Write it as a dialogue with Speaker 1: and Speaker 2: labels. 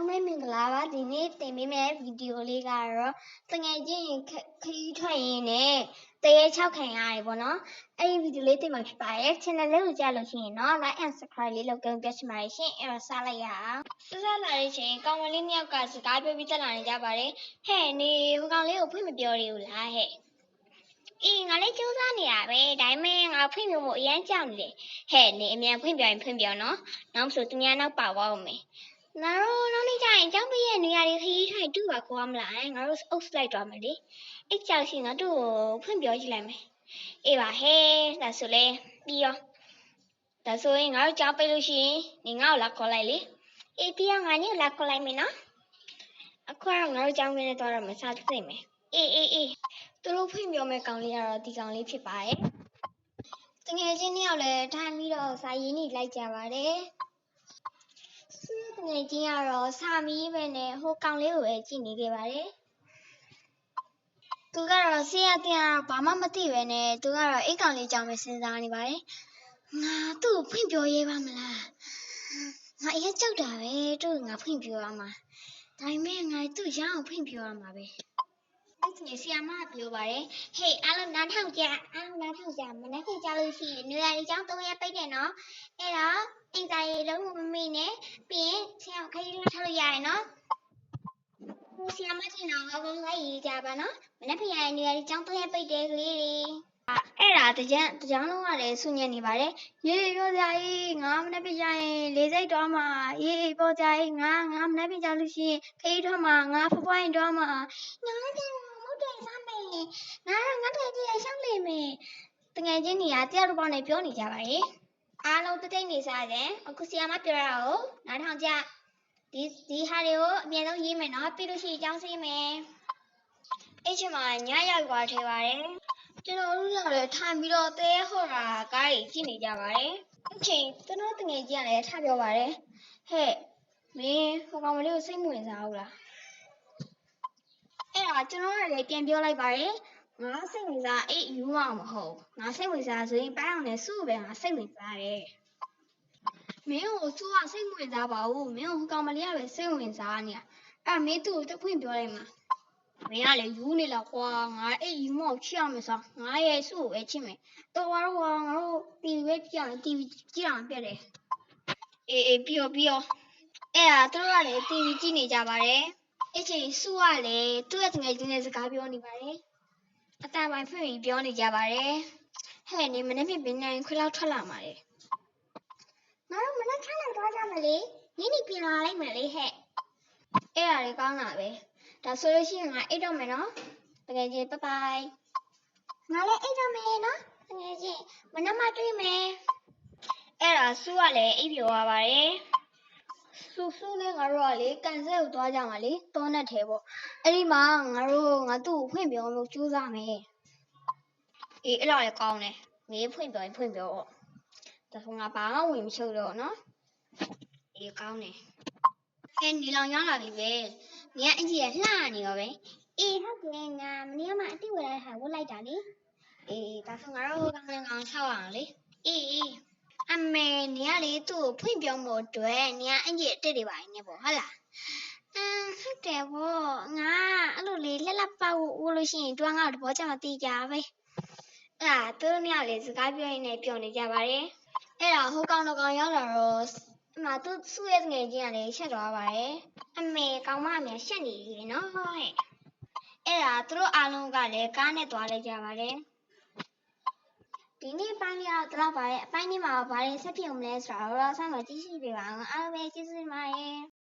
Speaker 1: လုံးပဲမင်္ဂလာပါဒီနေ့တင်ပေးမယ့်ဗီဒီယိုလေးကတော့တငယ်ချင်းခရီးထွက်ရင်းနဲ့တရေ6ခံရတယ်ပေါ့နော်အဲ့ဒီဗီဒီယိုလေးတင်မှာဖြစ်ပါတယ် channel လေးကိုကြားလို့ရှိရင်တော့ like and subscribe လေးလုပ်ကြပြချင်ပါတယ်ရှင်အဲ့တော့စလိုက်ရအောင်စလာတဲ့ချိန်ကောင်မလေးနှစ်ယောက်ကစကားပြောပြီးတက်လာနေကြပါတယ်ဟဲ့နေဟိုကောင်လေးကိုဖွင့်မပြောရဘူးလားဟဲ့အေးငါလည်းစူးစမ်းနေရပဲဒါပေမဲ့ငါဖွင့်ပြဖို့အရန်ကြောက်နေတယ်ဟဲ့နေအမြန်ဖွင့်ပြရင်ဖွင့်ပြောနော်နောက်ဆိုသူများနောက်ပါသွားအောင်မယ်ငါတို့နောက်နေ့ကျရင်ကျောင်းပြည့်နေရာတွေခရီးထိုင်တူပါခေါ်မလားငါတို့အုပ်လိုက်သွားမယ်လေအဲ့ကြောက်ရှင်ငါတို့ဖွင့်ပြောကြည့်လိုက်မယ်အေးပါဟဲ့ဒါဆိုလေပြီးရောဒါဆိုရင်ငါတို့ကျောင်းပြည့်လို့ရှိရင်နေငါ့ကိုလာခေါ်လိုက်လေအေးပြီးရောငါညကိုလာခေါ်လိုက်မယ်နော်အခုတော့ငါတို့ကျောင်းပြည့်နေတော့မစားသိမ့်မယ်အေးသူတို့ဖွင့်ပြောမယ့်ကောင်လေးကတော့ဒီကောင်လေးဖြစ်ပါတယ်တကယ်ချင်းတယောက်လည်းထိုင်ပြီးတော့စာရင်းနေလိုက်ကြပါတယ်သူတကယ်ချင်းကတော့စာမီးပဲနဲ့ဟိုကောင်လေးကိုပဲကြည့်နေခဲ့ပါတယ်သူကတော့ဆေးရတဲ့ကတော့ဘာမှမသိပဲနဲ့သူကတော့အိတ်ကောင်လေးကြောင့်ပဲစဉ်းစားနေပါတယ်ငါသူ့ကိုဖွင့်ပြောရဲပါမလားငါအရင်ကြောက်တာပဲသူ့ငါဖွင့်ပြောရမှာဒါပေမဲ့ငါသူ့ရအောင်ဖွင့်ပြောရမှာပဲအဲ့ဒီဆီယာမပြောပါတယ်ဟေးအားလုံးနားထောင်ကြမနေ့ကကြားလို့ရှိရင်နေရာကြီးကျောင်း3ရက်ပိတ်တယ်နော်အဲ့တော့အင်တာရီလုံးမမေ့နဲ့ပြီးရင်ဆရာခရီးလာထားလို့ရတယ်နော်ဆီယာမတင်တော့ဘာလို့လိုက်ရေးကြပါနော်မနေ့ဖျားနေရာကြီးကျောင်း3ရက်ပိတ်တယ်ကလေးတွေအဲ့ဒါတကြံလုံးကလည်းဆုညံ့နေပါတယ်ရေးပြောကြရေးငါမနေ့ဖျားရင်လေးစိတ်တော့မှာရေးပြောကြရေးငါမနေ့ဖျားလို့ရှိရင်ခရီးထွက်မှာငါဖွားရင်တော့မှာငါတယ်စားမယ်ငါတို့ကြီးရှောင်းလိမ့်မယ်တကယ်ချင်းနေရတရားတို့ပေါင်းနေပြောနေကြပါလေအားလုံးတိတ်နေစားတယ်အခုဆီယာမပြောတာကိုနားထောင်ကြဒီဟာတွေကိုအမြဲတမ်းရေးမယ်နော်ပြီးလို့ရှိရင်အကြောင်းစင်းမယ်အဲ့ချိန်မှာညရောက်သွားထဲပါတယ်ကျွန်တော်တို့လည်းထိုင်ပြီးတော့တဲဟော်တာကားကြီးကြည့်နေကြပါတယ်အဲ့ချိန်ကျွန်တော်တကယ်ကြီးကလည်းထပြောပါတယ်ဟဲ့မင်းဟိုကောင်မလေးကိုစိတ်မဝင်စားဘူးလားအဲ့ဒါကျွန်တော်ကလည်းပြန်ပြောလိုက်ပါတယ်ငါစိတ်ဝင်စားအေးယူမအောင်မဟုတ်ငါစိတ်ဝင်စားဆိုရင်ပန်းအောင်နဲ့စုပဲငါစိတ်ဝင်စားတယ်မင်းကိုသူကစိတ်ဝင်စားပါဘူးမင်းကိုဟိုကောင်မလေးကပဲစိတ်ဝင်စားနေတာအဲ့မင်းသူ့ကိုတဖွင့်ပြောလိုက်မှာမင်းကလည်းယူနေလားကွာငါအေးယူမအောင်ချစ်အောင်မစားငါရဲ့စုကိုပဲချစ်မယ်တော်ပါတော့ငါတို့ TV ပဲကြည့်အောင် TV ကြည့်အောင်ပြတ်တယ်အေးပြီးရောအဲ့ဒါသူတို့ကလည်း TV ကြည့်နေကြပါတယ်အဲ့ချိန်စုကလည်းသူ့ရဲ့တငယ်ချင်းနဲ့စကားပြောနေပါတယ်အတန်ပိုင်းဖွင့်ပြီးပြောနေကြပါတယ်ဟဲ့နေမနေ့ပြင်နိုင်ခွေးလောက်ထွက်လာမှာလေငါတို့မနေ့6လောက်သွားကြမလေနေပြင်လာလိုက်မယ်လေဟဲ့အဲ့ဒါလေးကောင်းတာပဲဒါဆိုလို့ရှိရင်ငါအိတ်တော့မယ်နော်တကယ်ချင်းဘိုင်ငါလည်းအိတ်တော့မယ်နော်တကယ်ချင်းမနက်မှတွေ့မယ်အဲ့ဒါစုကလည်းအိတ်ပြောသွားပါတယ်စုနဲ့ငါတို့ကလေကန်ဆယ်ကိုသွားကြမှာလေတောနဲ့ထဲပေါ့အဲ့ဒီမှာငါသူ့ကိုဖွင့်ပြောလို့ကြိုးစားမယ်အေးအဲ့ဒါလည်းကောင်းတယ်ငေးဖွင့်ပြောပေါ့ဒါဆိုငါဘာမှဝင်မချုပ်တော့နော်အေးကောင်းတယ်ဟဲ့နေလောင်ရောက်လာပြီပဲညအကြီးရလှနေရောပဲအေးဟုတ်တယ်ငါမနေ့ကမှအတိဝယ်လိုက်တာဝတ်လိုက်တာလေအေးဒါဆိုငါတို့ဟိုကောင်6အောင်လေအေးအမေနေရလေသူ့ကိုဖွင့်ပြောဖို့အတွက်နေရအကြီးအတက်တွေပါနေပေါ့ဟုတ်လားဟုတ်တယ်ဗောငါအဲ့လိုလေလက်လက်ပေါက်ဝလို့ရှိရင်တွန်းငါ့ကိုတဘောကြမှာတီးကြပဲအဲ့ဒါသူတို့နှစ်ယောက်လေစကားပြောရင်းနဲ့ပြောနေကြပါတယ်အဲ့ဒါဟိုကောင်တော့ကောင်ရောက်လာတော့အမသူစုရဲ့ငယ်ချင်းကလည်းချက်သွားပါတယ်အမေကောင်မအမေရှက်နေပြီနော်ဟဲ့အဲ့ဒါသူတို့အားလုံးကလည်းကားနဲ့သွားလိုက်ကြပါတယ်ဒီနေ့ပိုင်းရတော့ပါတယ်အပိုင်းนี้မှာဘာတွေဆက်ဖြစ်အောင်လဲဆိုတော့ဆောင်းတော့ကြည့်ရှိပေးပါအောင်အားလုံးပဲကျေးဇူးတင်ပါတယ်